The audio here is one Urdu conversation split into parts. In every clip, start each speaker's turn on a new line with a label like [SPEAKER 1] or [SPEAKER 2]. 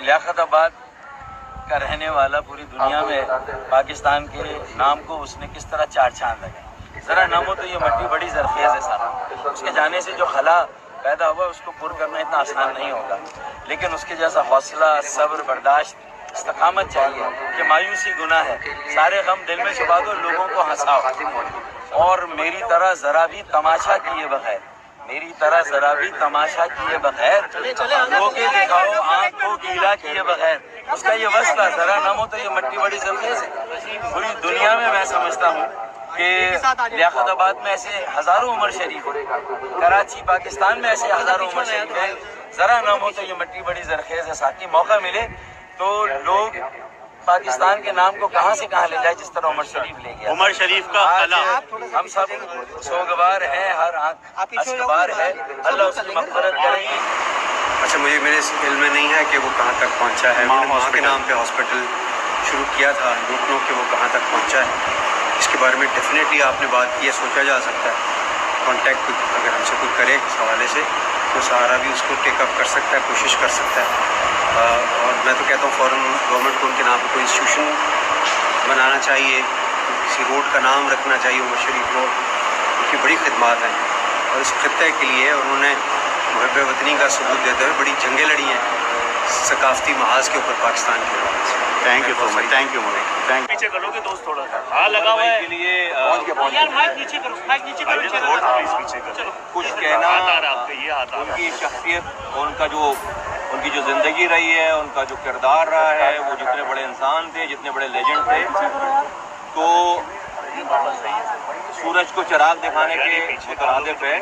[SPEAKER 1] لیاقت آباد کا رہنے والا پوری دنیا میں پاکستان کے نام کو اس نے کس طرح چار چاند لگائے. ذرا نام ہو تو یہ مٹی بڑی زرخیز ہے سارا. اس کے جانے سے جو خلا پیدا ہوا اس کو پر کرنا اتنا آسان نہیں ہوگا, لیکن اس کے جیسا حوصلہ, صبر, برداشت, استقامت چاہیے کہ مایوسی گناہ ہے. سارے غم دل میں چھپا دو, لوگوں کو ہنساؤ, اور میری طرح ذرا بھی تماشا کیے بغیر, میری طرح ذرا بھی تماشا کیے بغیر, رو کے دکھاؤ آنکھ کو گیلا کیے بغیر. اس کا یہ وصف ہے, ذرا نم ہو تو یہ مٹی بڑی زرخیز ہے. پوری دنیا میں میں سمجھتا ہوں کہ لیاقت آباد میں ایسے ہزاروں عمر شریف ہیں, کراچی پاکستان میں ایسے ہزاروں عمر شریف ہیں. ذرا نم ہو تو یہ مٹی بڑی زرخیز ہے. ساتھی موقع ملے تو لوگ پاکستان کے نام کو کہاں سے کہاں لے جائے, جس طرح عمر شریف لے گیا.
[SPEAKER 2] عمر شریف کا
[SPEAKER 1] ہم سب سوگوار ہیں, ہر آنکھ اشکبار ہے, اللہ اس کی مغفرت کریں گے.
[SPEAKER 3] اچھا, مجھے میرے علم میں نہیں ہے کہ وہ کہاں تک پہنچا ہے. ماں کے نام پہ ہاسپٹل شروع کیا تھا, ڈھونڈوں کہ وہ کہاں تک پہنچا ہے. اس کے بارے میں ڈیفینیٹلی آپ نے بات کی ہے, سوچا جا سکتا ہے. کانٹیکٹ اگر ہم سے کوئی کرے اس حوالے سے تو سہارا بھی اس کو ٹیک اپ کر سکتا ہے, کوشش کر سکتا ہے. اور میں تو کہتا ہوں فوراً گورنمنٹ کو ان کے نام پہ کوئی انسٹیٹیوشن بنانا چاہیے, کسی روڈ کا نام رکھنا چاہیے عمر شریف روڈ. ان کی بڑی خدمات ہیں اور اس خطے کے لیے انہوں نے محب وطنی کا ثبوت دیتے ہوئے بڑی جنگیں لڑی ہیں ثقافتی محاذ کے اوپر پاکستان کے حوالے سے.
[SPEAKER 2] Thank you so much, thank you مولوی, تھینک یو.
[SPEAKER 4] پیچھے کرو گے دوست تھوڑا سا لگا ہوا ہے کے لیے
[SPEAKER 1] کچھ کہنا ان کی شخصیت, ان کا جو ان کی جو زندگی رہی ہے, ان کا جو کردار رہا ہے, وہ جتنے بڑے انسان تھے, جتنے بڑے لیجنڈ تھے, تو سورج کو چراغ دکھانے کے مترادف ہے.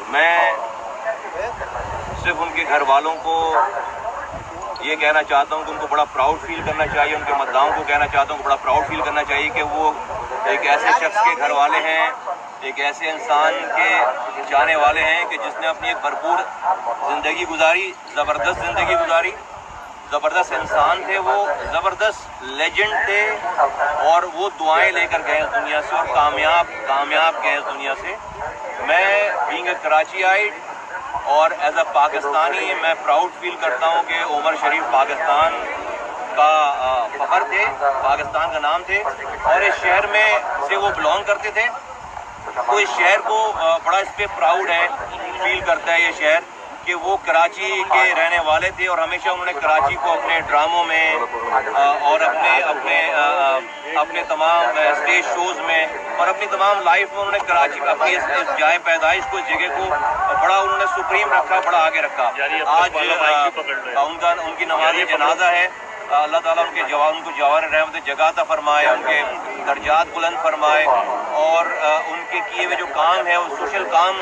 [SPEAKER 1] میں صرف ان کے گھر والوں کو یہ کہنا چاہتا ہوں کہ ان کو بڑا پراؤڈ فیل کرنا چاہیے, ان کے مداحوں کو کہنا چاہتا ہوں کہ بڑا پراؤڈ فیل کرنا چاہیے کہ وہ ایک ایسے شخص کے گھر والے ہیں, ایک ایسے انسان کے جانے والے ہیں کہ جس نے اپنی ایک بھرپور زندگی گزاری, زبردست زندگی گزاری, زبردست انسان تھے وہ, زبردست لیجنڈ تھے, اور وہ دعائیں لے کر گئے اس دنیا سے, اور کامیاب گئے اس دنیا سے. میں بینگ اے کراچی آئیڈ اور ایز اے پاکستانی میں پراؤڈ فیل کرتا ہوں کہ عمر شریف پاکستان کا فخر تھے, پاکستان کا نام تھے, اور اس شہر میں سے وہ بلانگ کرتے تھے. تو اس شہر کو بڑا اس پہ پراؤڈ ہے, فیل کرتا ہے یہ شہر کہ وہ کراچی کے رہنے والے تھے, اور ہمیشہ انہوں نے کراچی کو اپنے ڈراموں میں اور اپنے تمام اسٹیج شوز میں اور اپنی تمام لائف میں انہوں نے کراچی اپنی اس جائے پیدائش کو, اس جگہ کو بڑا انہوں نے سپریم رکھا, بڑا آگے رکھا. آج ان کی نماز جنازہ ہے. اللہ تعالیٰ ان کو جوار رحمت جگہ عطا فرمائے, ان کے درجات بلند فرمائے, اور ان کے کیے ہوئے جو کام ہے وہ سوشل کام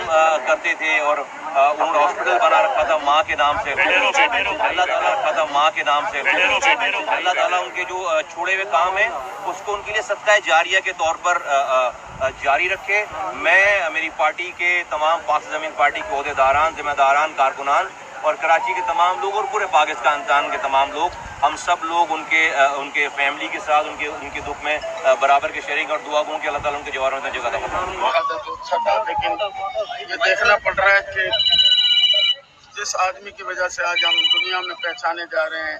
[SPEAKER 1] کرتے تھے, اور انہوں نے ہاسپٹل بنا رکھا تھا ماں کے نام سے, اللہ تعالیٰ رکھا تھا ماں کے نام سے. اللہ تعالیٰ ان کے جو چھوڑے ہوئے کام ہیں اس کو ان کے لیے صدقہ جاریہ کے طور پر جاری رکھے. میں میری پارٹی کے تمام پاک زمین پارٹی کے عہدیداران, ذمہ داران, کارکنان اور کراچی کے تمام لوگ اور پورے پاکستان کے تمام لوگ, ہم سب لوگ ان کے فیملی کے ساتھ ان کے دکھ میں برابر کے شریک, اور دعا گوں کہ اللہ تعالیٰ ان کے جواروں میں جگہ دے.
[SPEAKER 5] لیکن یہ دیکھنا پڑ رہا ہے کہ جس آدمی کی وجہ سے آج ہم دنیا میں پہچانے جا رہے ہیں,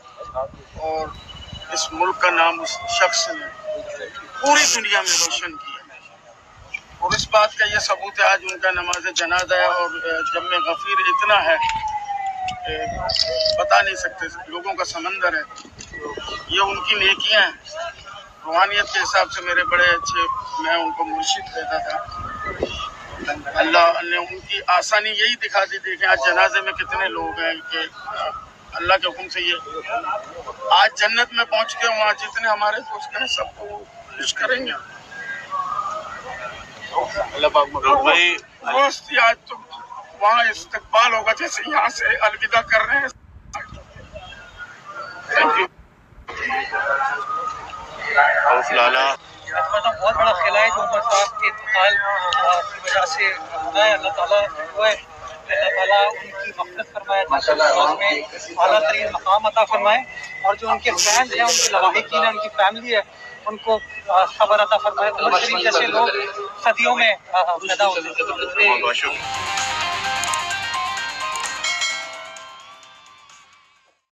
[SPEAKER 5] اور اس ملک کا نام اس شخص نے پوری دنیا میں روشن کیا, اور اس بات کا یہ ثبوت ہے آج ان کا نماز جنازہ ہے. اور جم غفیر اتنا ہے بتا نہیں سکتے, لوگوں کا سمندر ہے. یہ ان کی نیکیاں ہیں. روحانیت کے حساب سے میرے بڑے اچھے, میں ان کو مرشد کہتا تھا. اللہ نے ان کی آسانی یہی دکھا دی. دیکھیں آج جنازے میں کتنے لوگ ہیں کہ اللہ کے حکم سے یہ آج جنت میں پہنچ کے وہاں جتنے ہمارے دوست ہیں سب کو خوش کریں گے. اللہ پاک دوست آج تو وہاں استقبال ہوگا جیسے یہاں سے الوداع کر رہے ہیں. Thank you.
[SPEAKER 6] بہت بڑا خلا ہے جو عمر صاحب کے انتقال کی وجہ سے ہوا ہے. اللہ تعالیٰ ان کی مغفرت فرمائے, میں اعلیٰ ترین مقام عطا فرمائے, اور جو ان کے فینس ہیں, ان کے لواحقین ہیں, ان کی فیملی ہے, ان کو صبر عطا فرمائے. عمر شریف جیسے لوگ صدیوں میں پیدا ہوتے ہیں.